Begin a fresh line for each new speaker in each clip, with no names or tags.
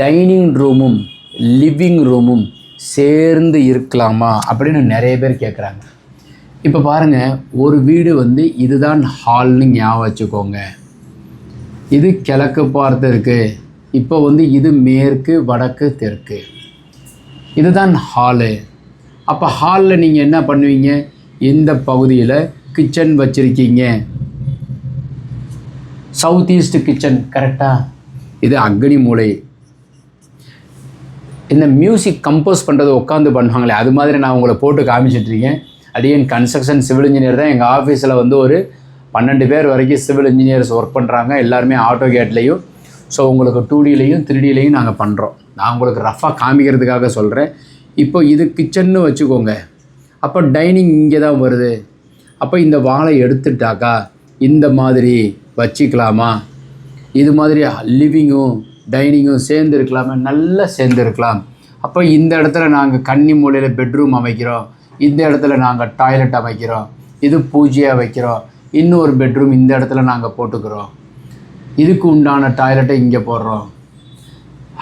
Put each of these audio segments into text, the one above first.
Dining ரூமும் living ரூமும் சேர்ந்து இருக்கலாமா அப்படின்னு நிறைய பேர் கேட்குறாங்க. இப்போ பாருங்கள், ஒரு வீடு வந்து இதுதான் ஹால்னு ஞாபகம் வச்சுக்கோங்க. இது கிழக்கு பார்த்து இருக்குது. இப்போ வந்து இது மேற்கு வடக்கு தெற்கு. இதுதான் ஹாலு. அப்போ ஹாலில் நீங்கள் என்ன பண்ணுவீங்க? இந்த பகுதியில் கிச்சன் வச்சுருக்கீங்க. சவுத் ஈஸ்ட் கிச்சன் கரெக்டாக. இது அக்னி மூலை. இந்த மியூசிக் கம்போஸ் பண்ணுறது உட்காந்து பண்ணுவாங்களே, அது மாதிரி நான் உங்களை போட்டு காமிச்சிட்ருக்கேன். அடியன் கன்ஸ்ட்ரக்ஷன் சிவில் இன்ஜினியர் தான். எங்கள் ஆஃபீஸில் வந்து ஒரு 12 பேர் வரைக்கும் சிவில் இன்ஜினியர்ஸ் ஒர்க் பண்ணுறாங்க. எல்லாருமே ஆட்டோகேட்லேயும், ஸோ உங்களுக்கு 2Dலையும் 3Dலையும் நாங்கள் பண்ணுறோம். நான் உங்களுக்கு ரஃபாக காமிக்கிறதுக்காக சொல்கிறேன். இப்போ இது கிச்சன்னு வச்சுக்கோங்க. அப்போ டைனிங் இங்கே தான் வருது. அப்போ இந்த வாழை எடுத்துட்டாக்கா இந்த மாதிரி வச்சுக்கலாமா? இது மாதிரி லிவிங்கும் டைனிங்கும் சேர்ந்து இருக்கலாமா? நல்லா சேர்ந்து இருக்கலாம். அப்போ இந்த இடத்துல நாங்கள் கன்னி மூலையில் பெட்ரூம் அமைக்கிறோம். இந்த இடத்துல நாங்கள் டாய்லெட் அமைக்கிறோம். இது பூஜையாக வைக்கிறோம். இன்னொரு பெட்ரூம் இந்த இடத்துல நாங்கள் போட்டுக்கிறோம். இதுக்கு உண்டான டாய்லெட்டை இங்கே போடுறோம்.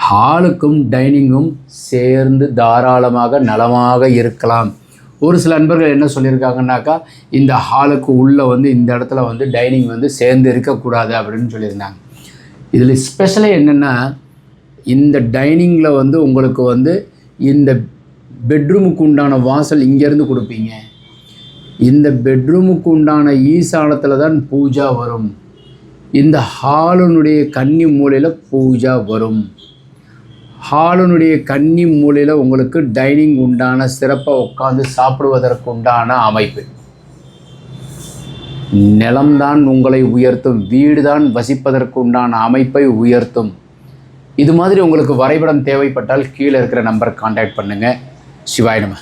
ஹாலுக்கும் டைனிங்கும் சேர்ந்து தாராளமாக நலமாக இருக்கலாம். ஒரு சில நண்பர்கள் என்ன சொல்லியிருக்காங்கன்னாக்கா, இந்த ஹாலுக்கு உள்ளே வந்து இந்த இடத்துல வந்து டைனிங் வந்து சேர்ந்து இருக்கக்கூடாது அப்படின்னு சொல்லியிருந்தாங்க. இதில் ஸ்பெஷலாக என்னென்னா, இந்த டைனிங்கில் வந்து உங்களுக்கு வந்து இந்த பெட்ரூமுக்கு உண்டான வாசல் இங்கேருந்து கொடுப்பீங்க. இந்த பெட்ரூமுக்கு உண்டான ஈசானத்தில் தான் பூஜா வரும். இந்த ஹாலுனுடைய கன்னி மூலையில் பூஜா வரும். ஹாலுனுடைய கன்னி மூலையில் உங்களுக்கு டைனிங் உண்டான சிறப்பாக உட்காந்து சாப்பிடுவதற்கு உண்டான அமைப்பு. நிலம்தான் உங்களை உயர்த்தும், வீடு தான் வசிப்பதற்கு உண்டான அமைப்பை உயர்த்தும். இது மாதிரி உங்களுக்கு வரைபடம் தேவைப்பட்டால் கீழே இருக்கிற நம்பரை கான்டாக்ட் பண்ணுங்கள். சிவாய நம.